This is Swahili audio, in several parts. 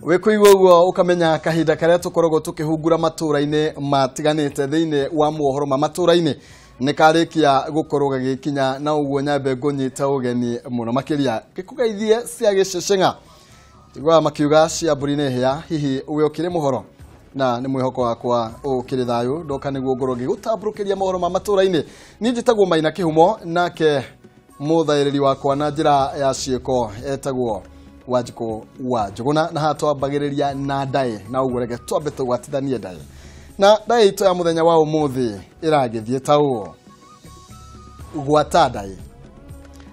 Wekuigwa uguo ukamenya kahinda karia tukorogo tukihungura maturaine matiganite thiini wa Mohoro Maturaini nikarikia gukorwo gagikinya na uguo nyambe ngunyita ugeni muno makiria gikugeithie cia gicechenga tigwa makiuga cia burine hia hihi uyokire Mohoro na ni mwihoko wakwa ukiri thayu ndoka niguo ngorogi gutamburukiria Mohoro Maturaini ni njitagwo Maina Kihumo nake muthairiri wakwa na njira ya cieko etagwo Wajiko wa Jogona na hatwa bagiriria na ndae na ugurege twambe tugwatithanie ndae na ndae ito ya muthenya wa umuthi iragithie tawo gwata ndae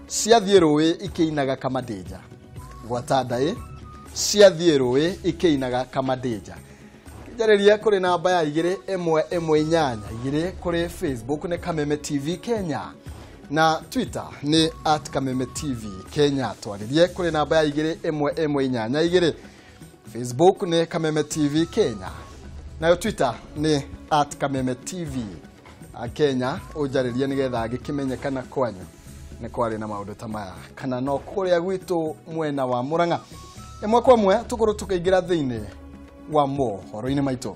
ciathie ruwi ikiinaga kama deja gwata ndae ciathie ruwi ikiinaga kama deja kijareria kuri namba ya 218 2 kuri Facebook ni Kameme TV Kenya na Twitter ni @Kameme TV Kenya twaririe kuri namba ya 218 Facebook ni Kameme TV Kenya na Twitter ni @Kameme TV Kenya ujaririe nigetha gikimenyekana kwanyu ni kwari na maundu tamaya kana no kuria gwitu mwena wa Muranga imwe kwa mwe tukuru tukaingira thiini wa mohoro-ini maitu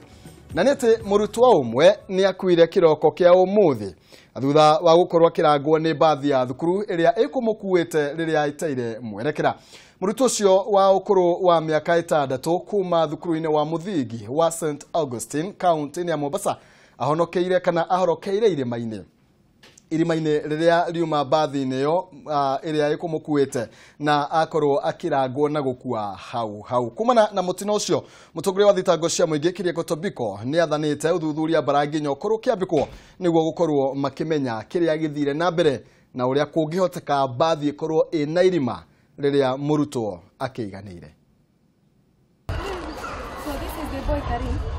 na nete murutwa umwe ni akuire kiroko kia umuthi thutha wa gukorwa kirangwo ni bathi ya thukuru iria ikumukuite riria itaire mwerekera murutwa ucio wa ukuru wa miaka 6 kuma thukuru-ini wa muthingi wa St Augustine county ya Mombasa ahonokeire kana ahorokeire irimaine riria riuma bathi-ini yo iria ikumukuite na akorwo akirangwo na gukua hau kumana na mutino ucio mutongoria wa thitango cia muingi Kiriako Tobiko ni athanite uthuthuria barangi nyokuru kiambikwo niguo gukorwo makimenya kiria githire na mbere na uria kungihoteka bathi ikorwo ina irima riria murutwo akiiganire.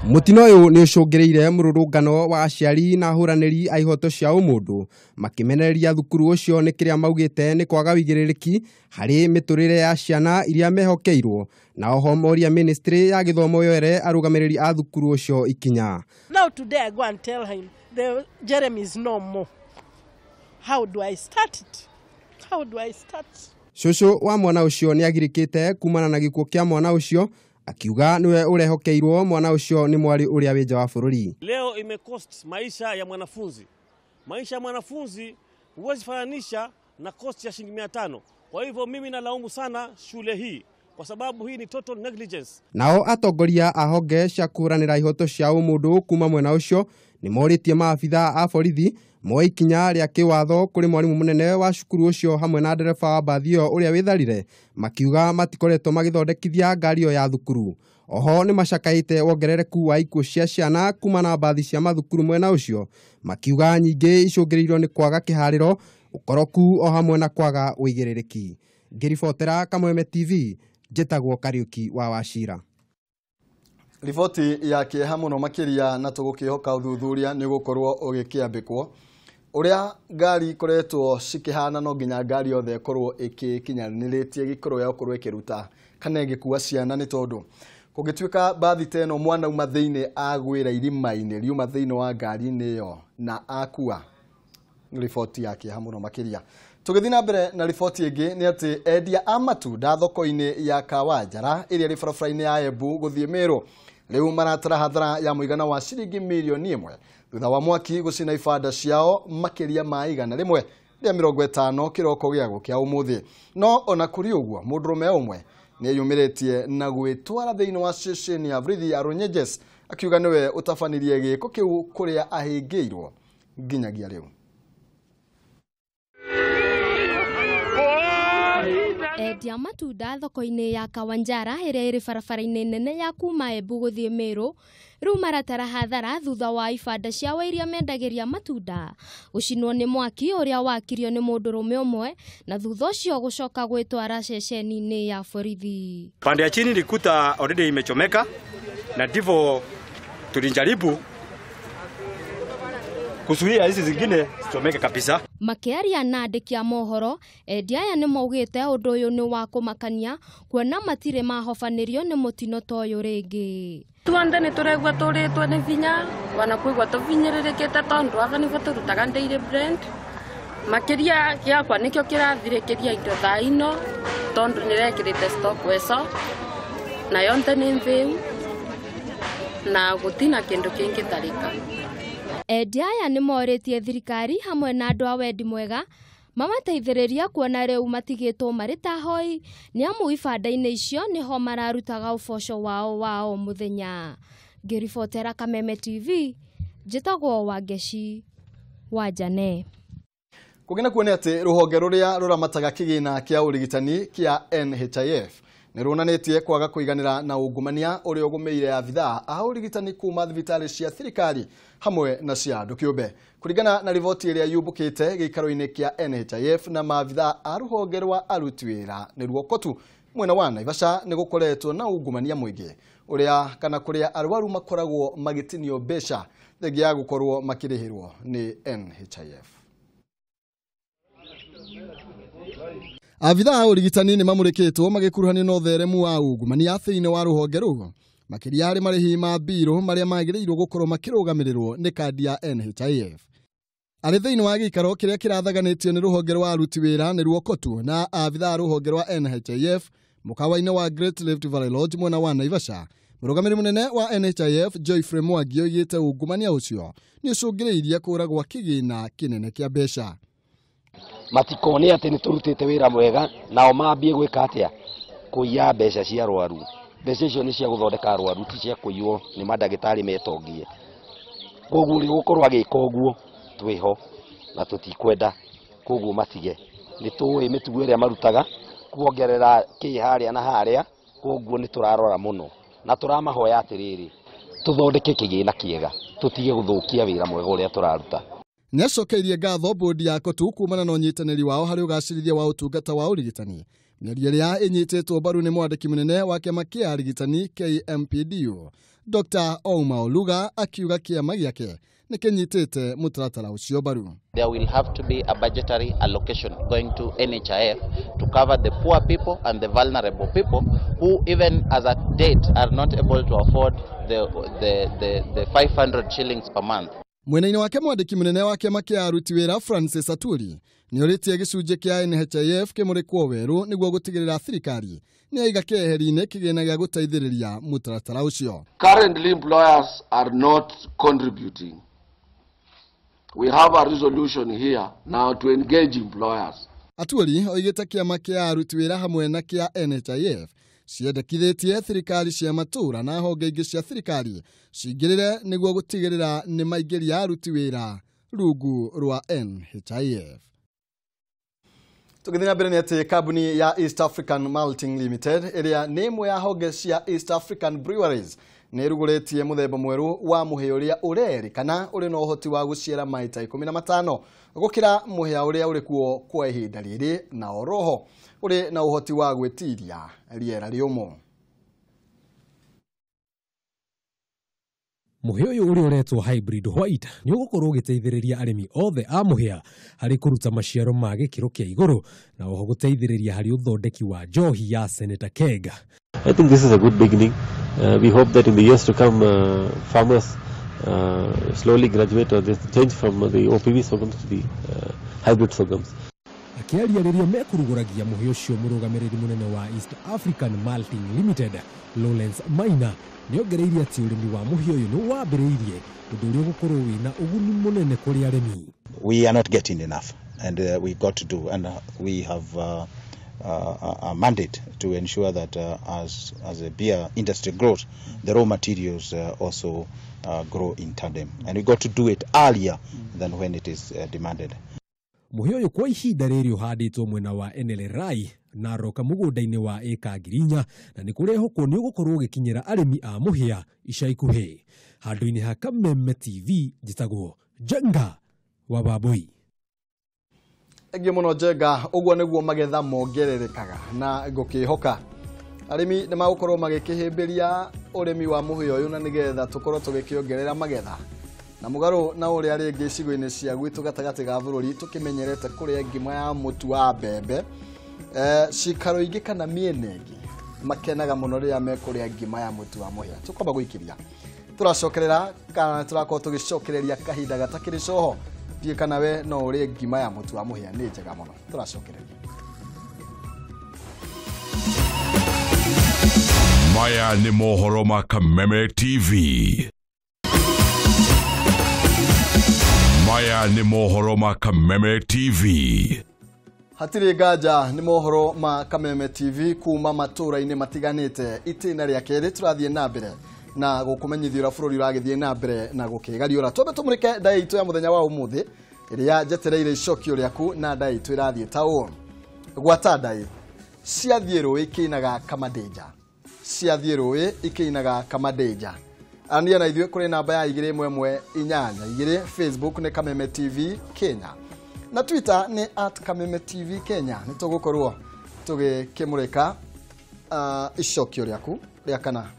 Mutino uyu ni ucungireire mururungano wa aciari na huraniri a ihoto cia umundu makimenereria thukuru ucio ni kiria maugite ni kwaga wigiririki hari miturire ya ciana iria mehokeirwo na oho moria ministry ya githomo yoere arugamiriri a thukuru ucio ikinya. Now today I go and tell him the Jeremy is no more. How do I start it? How do I start? Shosho wa mwana ucio ni agirikite kumana na gikuo kia mwana ucio akiuga niwe urehokeirwo mwana ucio ni mwari uria wenja wa bururi. Leo imecost maisha ya mwanafunzi. Maisha ya mwanafunzi huwezi fananisha na cost ya shilingi 500. Kwa hivyo mimi nalaumu sana shule hii kwa sababu hii ni total negligence. Nao atongoria ahoge cia kuranira ihoto cia umundu kuma mwena ucio ni moritie maafitha a borithi moi kinya ria kiwatho kuri mwarimu munene wa cukuru ucio hamwe na ndereba wa bathi yo uria witharire makiuga matikoretwo magithondekithia ngari yo ya thukuru. Oho ni macakaite wongerereku wa ikuo cia ciana kuma na bathi cia mathukuru mwena ucio makiuga nyingi icungirirwo ni kwaga kihariro ukoroku o hamwe na kwaga uigiririki. Ngiribotera Kameme TV njitagwo Kariuki wa Wachira. Riboti yake hamuno makiria na tugukihoka uthuthuria ni gukorwo ugikiambikwo uria ngari koretwo cikihana no nginya ngari yothe korwo ikikinyaniretie gikorwo ya korwo ikiruta kana igikuwa ciana ni tondu kugituika bathi teno mwana uma thiini agwira irimaine riuma thiini wa ngari niyo na akua. Riboti yake hamuno makiria tugithina mbere na riboti ingi ni ati endia amatunda thoko-ini ya Kawanjara iria ri barabara-ini ya Embu guthie Meru riu maratara hathara ya muigana wa ciringi milioni 1 thutha wa mwaki gucina ibanda ciao makiria ma igana rimwe ria 50 kiroko giago kia umuthi. No ona kuri uguo mundurume umwe ni yumiritie na gwitwara thiini wa station ya Vrithi ya Runyeges akiuga niwe utafanirie giko kiu kuria ahingiirwo nginyagia riu. Endia matunda thoko-ini ya Kawanjara iria iri barabara-ini nene ya kuma Embu guthie Meru riu maratara hathara thutha wa ibanda ciao iria mendagiria matunda gucinwo ni mwaki uria wakirio ni mundurume umwe na thutha ucio gucoka gwitwara ceceni-ini ya borithi. Pande ya chini nilikuta already imechomeka na ndivyo tulijaribu kuzuia hizi zingine zichomeke kabisa. Makiaria na andiki a mohoro endia aya ni maugite undu uyu ni wa kumakania kuona matire mahofanirio ni mutino toyo ringi. Tuande ni turegwa turitwe ni vinya wana kuigwa tuvinyiririkite tondu ava ni turutaga daily brand makiria giakwa nikio kirathirikiria indo thaino tondu nirekirite stock weso na yonte nĩ mvĩu na gũtina kĩndũ kĩngĩtarĩka. Endia aya nĩ morĩtie thirikari hamwe na andũ a wendi mwega mamateithĩrĩria kuona rĩu matigĩtwo marĩ ta hoi nĩ amu ibanda-inĩ icio nĩho mararutaga ũboco wao wa o mũthenya. Ngĩribotera Kameme TV, njĩtagwo Wangeci Wanjane. Kũgena kuone atĩ rũhonge rũrĩa rũramataga kĩgĩna kĩa ũrigitani kĩa NHIF nĩruonanĩtie kwaga kũiganĩra na ungumania ũrĩa ũgũmĩire abithaa a ũrigitani kuma thibitarĩ cia thirikari hamwe na cia andũ kĩũmbe. Kũringana na riboti ĩrĩa yubũkĩte gĩikaro-inĩ kĩa NHIF na maabithaa a rũhonge rwa aruti wĩra nĩruo kotu mwena wa Naivasha nĩgũkoretwo na ungumania mũingĩ ũrĩa kana kũrĩa arwaru makoragwo magĩtinio mbeca thengia ya gũkorwo makĩrĩhĩrwo nĩ NHIF. Abithaa a ũrigitani nĩ mamũrĩkĩtwo magĩkuruhanio na ũtheremu wa ungumania thĩinĩ wa rũhonge rũu makĩria arĩ marĩhi ma mbirũ marĩa magĩrĩirwo gũkorwo makĩrũgamĩrĩrwo nĩ kandi ya NHIF. Arĩ thĩinĩ wa gĩikaro kĩrĩa kĩrathaganĩtio nĩ rũhonge rwa aruti wĩra nĩruo kotu na abithaa a rũhonge rwa NHIF mũkawa-inĩ wa Great Rift Valley Lodge mwena wa Naivasha, mũrũgamĩrĩri mũnene wa NHIF Joyfrey Mwangi oigĩte ungumania ũcio nĩ ũcũngĩrĩirie kũra gwa kĩgĩna kĩnene kĩa mbeca. Matikone atĩ nĩ tũrutĩte wĩra mwega nao mambie gwĩka atĩa kũiya mbeca cia arwaru. Mbeca icio nĩ cia gũthondeka arwaru ti cia kũiywo nĩ mandagĩtarĩ metongie. Koguo rĩ gũkorwo agĩka ũguo twĩho na tũtikwenda, koguo matige. Nĩ tũĩ mĩtugo ĩrĩa marutaga kuongerera kĩharĩa na harĩa, koguo nĩ tũrarora mũno na tũramahoya atĩrĩrĩ tũthondeke kĩgĩna kĩega tũtige gũthũkia wĩra mwega ũrĩa tũraruta. Nĩacokeirie ngatho bodi ya kotu kumana na ũnyitanĩri wao harĩ ũgacĩrithia wa ũtungata wa ũrigitani. Mĩario ĩrĩa ĩnyitĩtwo mbaru nĩ mwandĩki mũnene wa kĩama kĩa arigitani KMPDO Dr. Ouma Oluga akiuga kĩama gĩake nĩ kĩnyitĩte mũtaratara ũcio mbaru. There will have to be a budgetary allocation going to NHIF to cover the poor people and the vulnerable people who even as at date are not able to afford the 500 shillings per month. Mwena-inĩ wake mwandĩki mũnene wa kĩama kĩa aruti wĩra Francis Aturi nĩorĩtie gĩcunjĩ kĩa NHIF kĩmũrĩkwo werũ nĩguo gũtigĩrĩra thirikari nĩ yaiga kĩeheri-inĩ kĩgĩna gĩa gũteithĩrĩria mũtaratara ũcio. Currently employers are not contributing. We have a resolution here now to engage employers. Aturi oigĩte kĩama kĩa aruti wĩra hamwe na kĩa NHIF ciendekithĩtie thirikari cia matũra na honge ingĩ cia thirikari cingĩrĩre nĩguo gũtigĩrĩra nĩ maingĩria aruti wĩra rungu rwa NHIF. Tũgĩthiĩ na mbere nĩ atĩ kambuni ya East African Malting Limited ĩrĩa nĩ ĩmwe ya honge cia East African Breweries nĩ ĩrugũrĩtie mũthemba mwerũ wa mũhĩa ũrĩa ũrerĩkana ũrĩ na ũhoti wa gũciara maita 15 gũkĩra mũhĩa ũrĩa ũrĩ kuo kwa ihinda rĩrĩ na oroho ũrĩ na ũhoti wa gwĩtiria rĩera rĩũmũ. Mũhĩa ũyũ ũrĩa ũretwo hybrid white nĩ ũgũkorwo ũgĩteithĩrĩria arĩmi othe a mũhĩa harĩ kũruta maciaro ma gĩkĩro kĩa igũrũ na oho gũteithĩrĩria harĩ ũthondeki wa njohi ya Senator Keg. I think this is a good beginning. We hope that in the years to come farmers slowly graduate or just change from the OPV sorghums to the hybrid sorghums. Akĩaria rĩrĩa mekurugũragia mũhĩa ũcio mũrũgamĩrĩri mũnene wa East African Malting Limited Lawrence Maina nĩongereire atĩ ũrĩmi wa mũhĩa ũyũ nĩ wambĩrĩirie ũndũ ũrĩa ũgũkorwo wĩna ũguni mũnene kũrĩ arĩmi. We are not getting enough and we got to do and we have a mandate to ensure that as the beer industry grows, the raw materials also grow in tandem and we got to do it earlier than when it is demanded. Mũhĩa ũyũ kwa ihinda rĩrĩ ũhandĩtwo mwena wa NLRI na roka mũgũnda-inĩ wa eka 4,000 na nĩ kũrehokwo nĩ ũgũkorwo ũgĩkinyĩra arĩmi a mũhĩa ica ikuhĩ. Handũ-inĩ ha Kameme TV njĩtagwo Jenga wa Baboi. Egĩ mũno Jenga, ũguo nĩguo magetha mongererekaga na ngũkĩhoka arĩmi nĩ magũkorwo magĩkĩhĩmbĩria ũrĩmi wa mũhĩa ũyũ na nĩgetha tũkorwo tũgĩkĩongerera magetha. Na mũgarũ na ũrĩa rĩngĩ icigo-inĩ cia gwitũ gatagatĩ ga bũrũri tũkĩmenyerete kũrĩa ngima ya mũtu wa mbembe, cikaro ingĩ kana mĩena ĩngĩ makenaga mũno rĩrĩa mekũrĩa ngima ya mũtu wa mũhĩa. Tũkwamba gũikĩria tũracokerera kana tũrakorwo tũgĩcokereria kahinda gatakĩrĩ coho thiĩ kana we no ũrĩe ngima ya mũtu wa mũhĩa nĩ njega mũno. Tũracokereria. Maya ni Mohoro ma Kameme TV. Maya ni Mohoro ma Kameme TV. Hatiri gaja ni Mohoro ma Kameme TV kuma maturaini matiganite itina ria keri turathie na mbere na gukumenyithira bururi uragithie na mbere na gukigariura tobe tumurike ndai itu ya muthenya wa umuthi iria jetereire icokio riaku na ndai itu irathie tawo gwata ndai ciathie rui ikinaga kamadeja ciathie rui ikinaga kamadeja ania na ithue kuri namba ya 211 Facebook ni Kameme TV Kenya na Twitter ni @Kameme TV Kenya nitugukorwo tugikimurika icokio riaku ria kana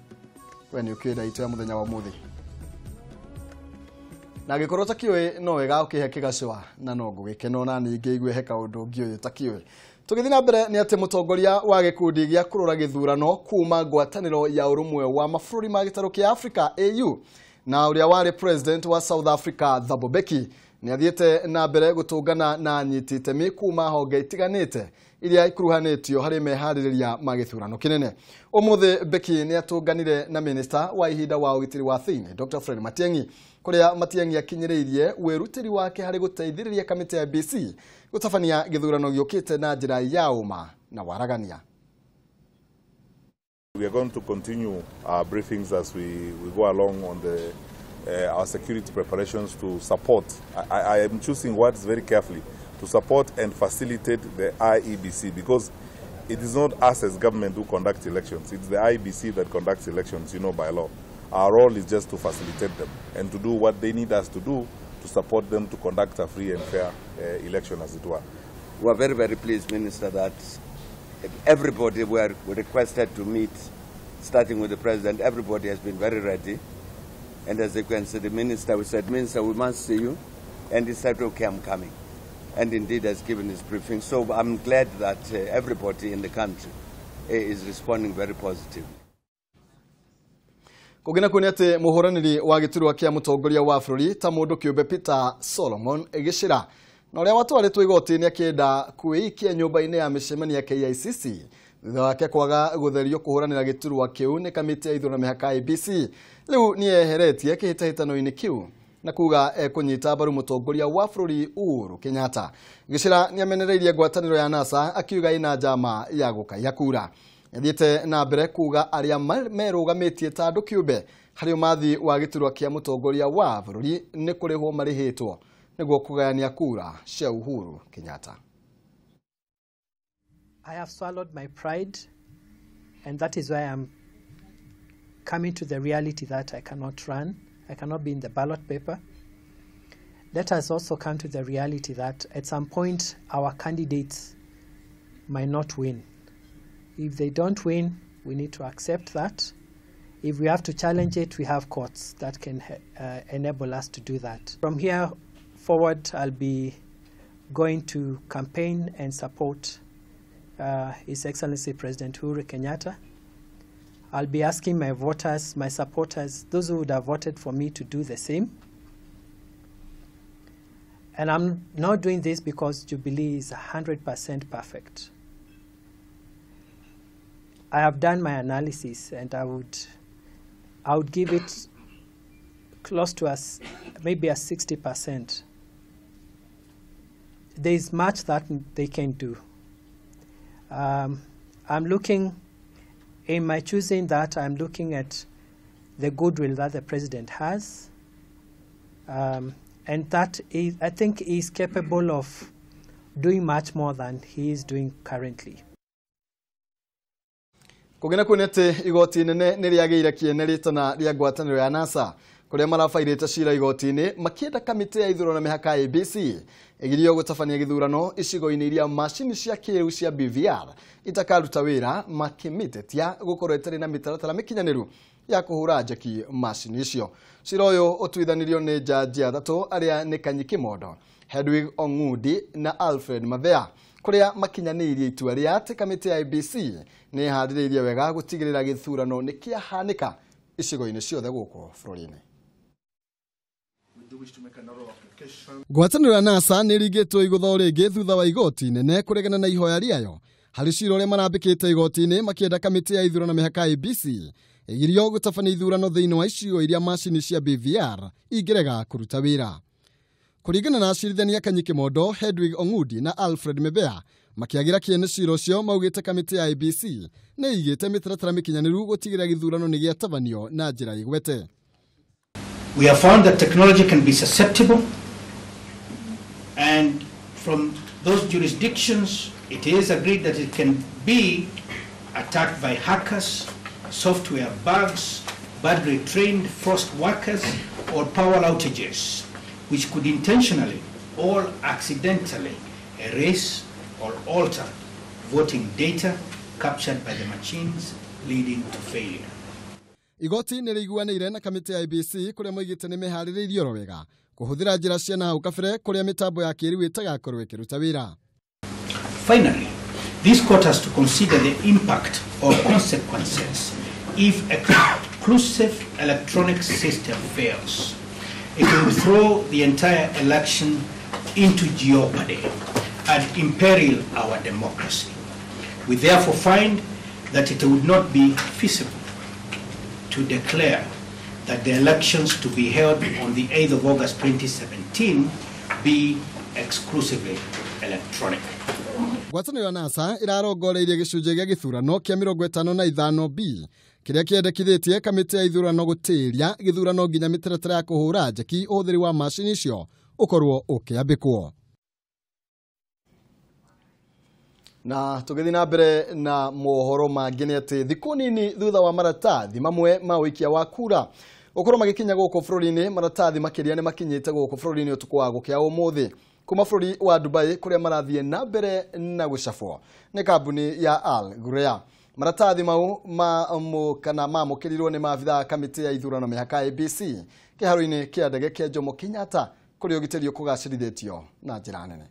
wene ukida itu ya muthenya wa muthi na gikorwo takiwe no wega ukihe kigacwa na no ngugikeno na ningi igwe heka undu ngioyo takiwe tugithina na mbere ni ati mutongoria wa gikundi gia kurura githurano kuma ngwataniro ya urumwe wa mafururi ma gitaro kia Africa AU na uria wari president wa South Africa Thabo Mbeki ni athiete na mbere gutungana na nyititemi kuma honge itiganite iria ikuruhanitio hari mehaririria magithurano kinene umuthi Mbeki ni atunganire na minister wa ihinda wa ugitiri wa thiini Dr. Fred Matiang'i kuria Matiang'i akinyiriirie werutiri wake hari guteithiriria kamiti ya BC gutafania githurano giukite na njira ya uma na waragania. We are going to continue our briefings as we go along on the our security preparations to support. I am choosing words very carefully, to support and facilitate the IEBC, because it is not us as government who conduct elections, it's the IEBC that conducts elections, you know, by law. Our role is just to facilitate them and to do what they need us to do to support them to conduct a free and fair election, as it were. We are very, very pleased, Minister, that everybody were requested to meet, starting with the President. Everybody has been very ready. And as you can see, the Minister, we said, Minister, we must see you. And he said, okay, I'm coming. And indeed has given his briefing. So I'm glad that everybody in the country is responding very positively. Kugina kunete muhoraniri wa giturwa kia mutongoria wa bururi ta mundu kiumbe Peter Solomon egishira na uria watwaritwo igoti ni akienda kuikia nyumba-ini ya micemania ya KICC thutha wake kwaga gutherio kuhuranira giturwa kiu ni kamiti ya ithurano mihaka IBC riu ni eheretie kihitahitano-ini kiu na kuga kunyita baru mutongoria wa bururi Uhuru Kenyatta. Gishira ni amenereirie ngwataniro ya NASA akiuga ina njama ya gukaiya kura. Yathiete na mbere kuga aria merugamitie ta andu kiumbe hari umathi wa giturwa kia mutongoria wa bururi ni kurihwo marihitwo niguo kugayania kura cia Uhuru Kenyatta. I have swallowed my pride, and that is why I'm coming to the reality that I cannot run. I cannot be in the ballot paper. Let us also come to the reality that at some point our candidates might not win. If they don't win, we need to accept that. If we have to challenge it, we have courts that can enable us to do that. From here forward, I'll be going to campaign and support His Excellency President Uhuru Kenyatta. I'll be asking my voters, my supporters, those who would have voted for me, to do the same. And I'm not doing this because Jubilee is 100% perfect. I have done my analysis, and I would give it close to maybe a 60%. There is much that they can do. I'm looking, in my choosing that, I'm looking at the goodwill that the president has, and that I think he's capable of doing much more than he is doing currently. Kugina kunete igoti nene niriageire kieneritana ria ngwataniro ya NASA kuria marafairite cira igoti-ini makienda kamiti ya ithurano mihaka ABC igirio gutafania githurano icigo-ini iria macini cia kiriu cia BVR itakaruta wira makimitetia gukorwo itari na mitaratara mikinyaniru ya kuhura njeki macini icio. Cira uyu utuithanirio ni jaji athatu aria ni Kanyi Kimondo, Hedwig Ong'udi na Alfred Mavea kuria makinyanirie itua ria ati kamiti ya IBC ni haririirie wega gutigirira githurano ni kiahanika icigo-ini ciothe guku bururi-ini. Ngwataniro ya NASA ni rigitwo igutho ringi thutha wa igoti nene kuregana na ihoya riayo harĩ cira ũrĩa marambĩkĩte igoti-inĩ makĩenda kamĩtĩ ya ithurano mĩhaka IEBC ĩgirio gũtabania ithurano thĩinĩ wa icigo iria macini cia BVR ingĩrega kũruta wĩra. Kũringana na acirithania Kanyi Kĩmondo, Hedwig Ong'udi na Alfred Mebea makĩagira kĩene cira ũcio maugĩte kamĩtĩ ya IEBC nĩ igĩte mĩtaratara mĩkinyanĩru gũtigĩrĩra gĩthurano nĩ gĩatabanio na njĩra ĩgwete. We have found that technology can be susceptible, and from those jurisdictions it is agreed that it can be attacked by hackers, software bugs, badly trained forced workers, or power outages, which could intentionally or accidentally erase or alter voting data captured by the machines, leading to failure. Igoti nĩ rĩiguanĩire na kamĩtĩ ya IEBC kũrĩa moigĩte nĩ meharĩrĩirie oro wega kũhũthĩra njĩra cia nahau kabere kũrĩa mĩtambo ya kĩrĩu ĩtagakorwo ĩkĩruta wĩra. Finally, this court has to consider the impact or consequences if a conclusive electronic system fails. It will throw the entire election into jeopardy and imperil our democracy. We therefore find that it would not be feasible to declare that the elections to be held on the 8th of August 2017 be exclusively electronic. Ngwatanĩro ya NASA ĩrarongoreirie gĩcunjĩ gĩa gĩthurano kĩa 55B kĩrĩa kĩendekithĩtie kamĩtĩ ya ithurano gũtĩĩria gĩthurano nginya mĩtaratara ya kũhũra njeki ũhũthĩri wa macini icio ũkorwo ũkĩambĩkwo. Na tũgĩthiĩ na mbere na mohoro mangĩ nĩ atĩ thikũ nini thutha wa maratathi mamwe ma ũikia wa kura ũkorwo magĩkinya gũkũ bũrũri-inĩ, maratathi makĩria nĩ makinyĩte gũkũ bũrũri-inĩ ũtukũ wa gũkĩa ũmũthĩ kuma bũrũri wa Dubai kũrĩa marathiĩ na mbere na gũcabwo nĩ kambuni ya Al Ghurair. Maratathi mau mamũkĩrirwo nĩ maabitha kamĩtĩ ya ithurano mĩhaka IEBC kĩharo-inĩ kĩa ndege kĩa Jomo Kenyatta kũrĩa ũgitĩri kũgacĩrithĩtio na njĩra nene.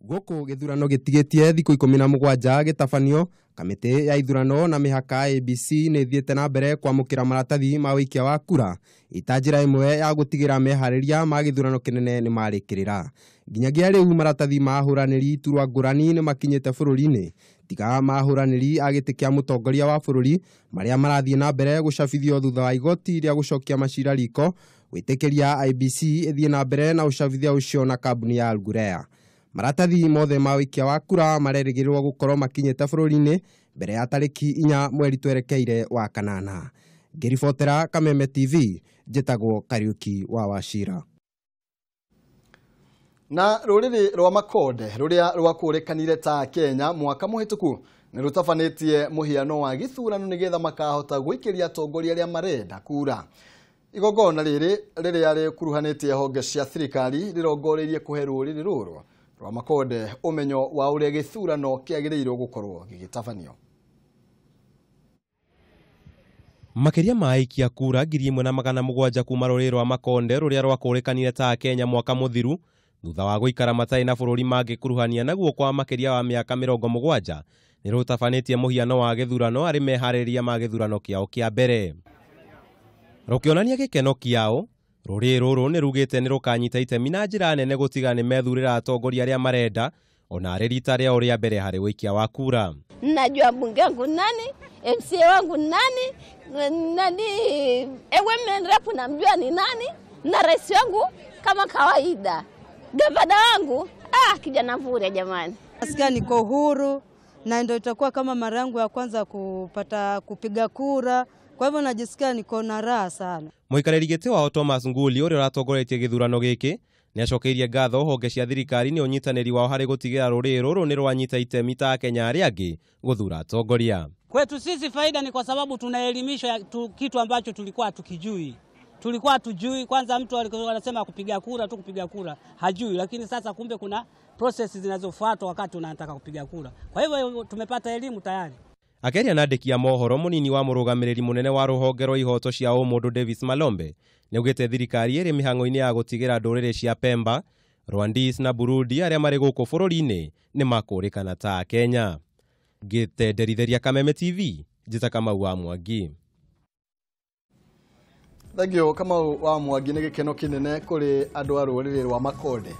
Gũkũ gĩthurano gĩtigĩtie thikũ 17 gĩtabanio, kamĩtĩ ya ithurano na mĩhaka IEBC nĩ ithiĩte na mbere kwamũkĩra maratathi ma ũikia wa kura ita njĩra ĩmwe ya gũtigĩra meharĩria ma gĩthurano kĩnene nĩ marĩkĩrĩra. Nginyagia rĩu maratathi ma ahũranĩri iturwa ngũrani nĩ makinyĩte bũrũri-inĩ, tiga ma ahũranĩri a gĩtĩ kĩa mũtongoria wa bũrũri marĩa marathiĩ na mbere gũcabithio thutha wa igoti rĩa gũcokia macira riko gwĩtĩkĩria IEBC ĩthiĩ na mbere na ũcabithia ũcio na kambuni ya Al Ghurair. Maratathi mothe ma ũikia wa kura marerĩgĩrĩrwo gũkorwo makinyĩte bũrũri-inĩ mbere ya tarĩki 4 mweri twerekeire wa kanana. Ngĩribotera Kameme TV, njĩtagwo Kariuki wa Wachira. Na rũrĩrĩ rwa Makonde rũrĩa rwakũrĩkanire ta Kenya mwaka mũhĩtũku nĩ rũtabanĩtie mũhiano wa gĩthurano nĩgetha makahota gũikĩria atongoria arĩa marenda kura. Igongona rĩrĩ rĩrĩa rĩkuruhanĩtie honge cia thirikari rĩrongoreirie kũhe rũrĩrĩ rũrũ rwa Makonde ũmenyo wa ũrĩa gĩthurano kĩagĩrĩirwo gũkorwo gĩgĩtabanio. Makĩria ma aikia kura 1,700 kuma rũrĩrĩ rwa Makonde rũrĩa rwakũrĩkanire ta Kenya mwaka mũthiru thutha wa gũikara matarĩ na bũrũri mangĩkuruhania naguo kwa makĩria wa mĩaka 70 nĩ rũtabanĩtie mũhiano wa gĩthurano arĩ meharĩria ma gĩthurano kĩao kĩa mbere. Rũkĩonania gĩkeno kĩao, rũrĩrĩ rũrũ nĩ rugĩte nĩ rũkanyita itemi na njĩra nene gũtiga nĩ methurĩra atongoria arĩa marenda ona arĩ rita rĩao rĩa mbere harĩ wĩikia wa kura. Najua bunge wangu nani, MCA wangu nani, women rep namjua ni nani, na rais wangu kama kawaida. Gavana wangu, kijana mvure jamani. Nasikia niko huru na ndio itakuwa kama mara yangu ya kwanza kupiga kura. Kwa hivyo najisikia niko na raha sana. Mũikarĩri gĩtĩ wao Thomas Nguli ũrĩa ũratongoretie gĩthurano gĩkĩ nĩ acokeirie ngatho honge cia thirikari nĩ ũnyitanĩri wao harĩ gũtigĩra rũrĩrĩ rũrũ nĩ rwanyita itemi ta Kenya arĩa angĩ gũthura atongoria. Kwetu sisi faida ni kwa sababu tunaelimishwa kitu ambacho tulikuwa tukijui. Tulikuwa tujui, kwanza mtu alikuwa anasema kupiga kura hajui, lakini sasa kumbe kuna processes zinazofuatwa wakati unataka kupiga kura. Kwa hivyo tumepata elimu tayari. Akeria nandĩki ya mohoro mũnini wa mũrũgamĩrĩri mũnene wa rũhonge rwa ihoto cia ũmũndũ Davis Malombe nĩ ugĩte thirikari ĩrĩ mĩhang'o-inĩ ya gũtigĩra ndũrĩrĩ cia Pemba, Rwandis na Burundi arĩa marĩ gũkũ bũrũri-inĩ nĩ makũrĩkana ta Kenya. Ngĩtenderithiria Kameme TV, njĩta Kamau wa Mwangi. Thengio Kamau wa Mwangi, nĩ gĩkeno kĩnene kũrĩ andũ a rũrĩrĩ rwa Makonde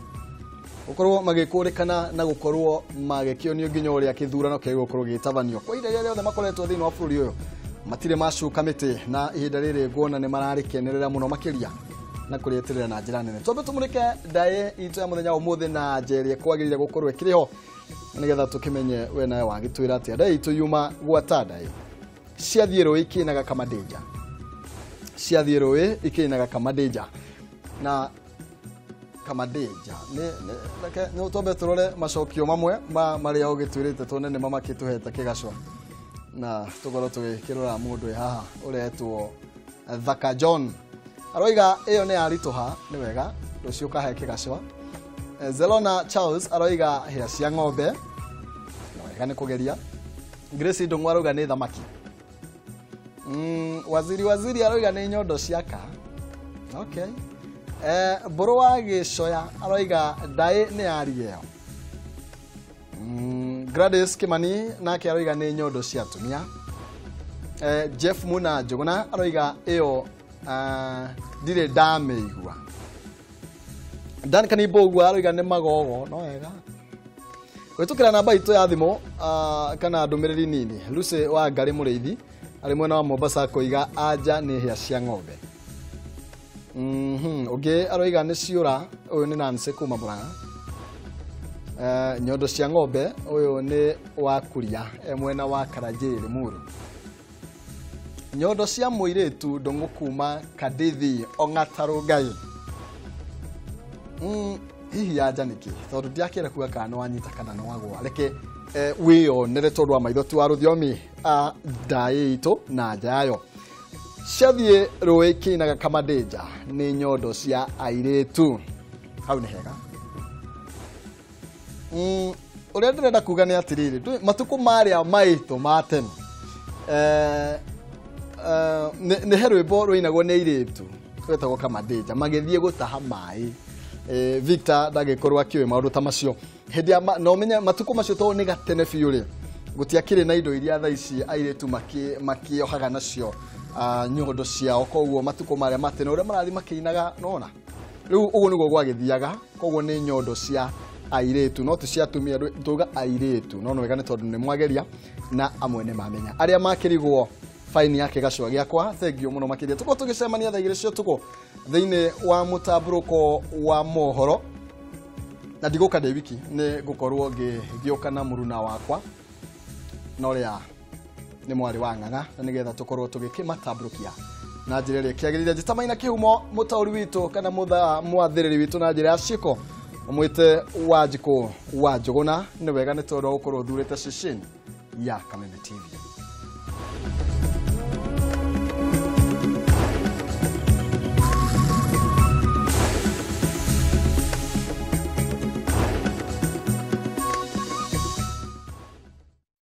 gukorwo magikurekana na gukorwo magikionio nginya uria kithurano kego gukorwo gitabanio kwa ihinda riothe makoretwo thiini wa bururi uyu matire macuka miti na ihinda riri nguona ni mararikenerera muno makiria na kurieterera na njira nene twambe tumurike ndae itu ya muthenya umuthi na njeri kwagirire gukorwo ikiriho nigetha tukimenye we nawe wagitwira ati ndae itu yuma gwata ndae ciathiero ikinaga kama danger ciathiero ikinaga kama danger na kama danger ne twambe turore macokio mamwe maria ugitwirite tonene mama kituhete kigacwa na tugoro tugikirora mundu haha uretwo Thaka John aroiga iyo ne aritoha ni wega rucio kahe kigacwa Zelona Charles aroiga hia cia ng'ombe wega ni kugeria Grace Ndung'u aroiga ni thamaki waziri aroiga ni nyondo ciaka okay Boro wa Gicoya aroiga ndae ni ariyo Gladys Kimani nake aroiga ni nyondo cia tumia Jeff Muna Njuguna aroiga iyo dire dameigua Dan Kanibogwa aroiga ni magogo no wega wetukira namba itu ya thimo kana ndumiriri nini Lucy wa Ngari Mureithi ari mwena wa Mombasa koiga anja ni hia cia ng'ombe okay aroiga ni ciura uyu ni Nancy kuma Murang'a nyondo cia ng'ombe uyu ni wa kuria mwena wa Karajiri Muru nyondo cia muiretu Ndung'u kuma Kadithi Ong'atarugai hihi anja niki tondu ndiakira kuga kana wanyita kana no wagwa reke wiyo nere tondu wa maitho tu wa ruthiomi ndae itu na njayo ciathie rui kinaga kama danger ni nyondo cia airetu hau ni hega uria ndirenda kuga ni atiriri matuku maria maito matene ne herwe bo ruinagwo ni airetu twetagwo kama danger magithie gutaha mai Victor ndagikorwa kiwe maundu ta macio hindi no menya matuku macio to ni gatene fiuri gutiakire na indo iria tha ici airetu makiohaga nacio nyondo ciao koguo matuko maria matene uria marathi makinaga nona riu ugu niguo gwagithiaga koguo ni nyondo cia airetu no tu cia tumia tuga airetu no wega ni tondu ni mwageria na amwe ni mamenya aria makirigwo faini yake gacwa giakwa thengio muno makiria tuko tugicemania tha igire cio tuko thiini wa mutamburuko wa mohoro na ndiguka de wiki ni gukorwo ngigioka na muruna wakwa no ria ni mwari wa Ng'ang'a na nigetha tukorwo tugikimatamburukia na njira ria kiagirire njita Maina Kihumo mutauri witu kana mwathiriri witu na njira ya ciko umwite Wanjiku wa Njuguna ni wega ni tondu gukorwo thurite session ya Kameme TV.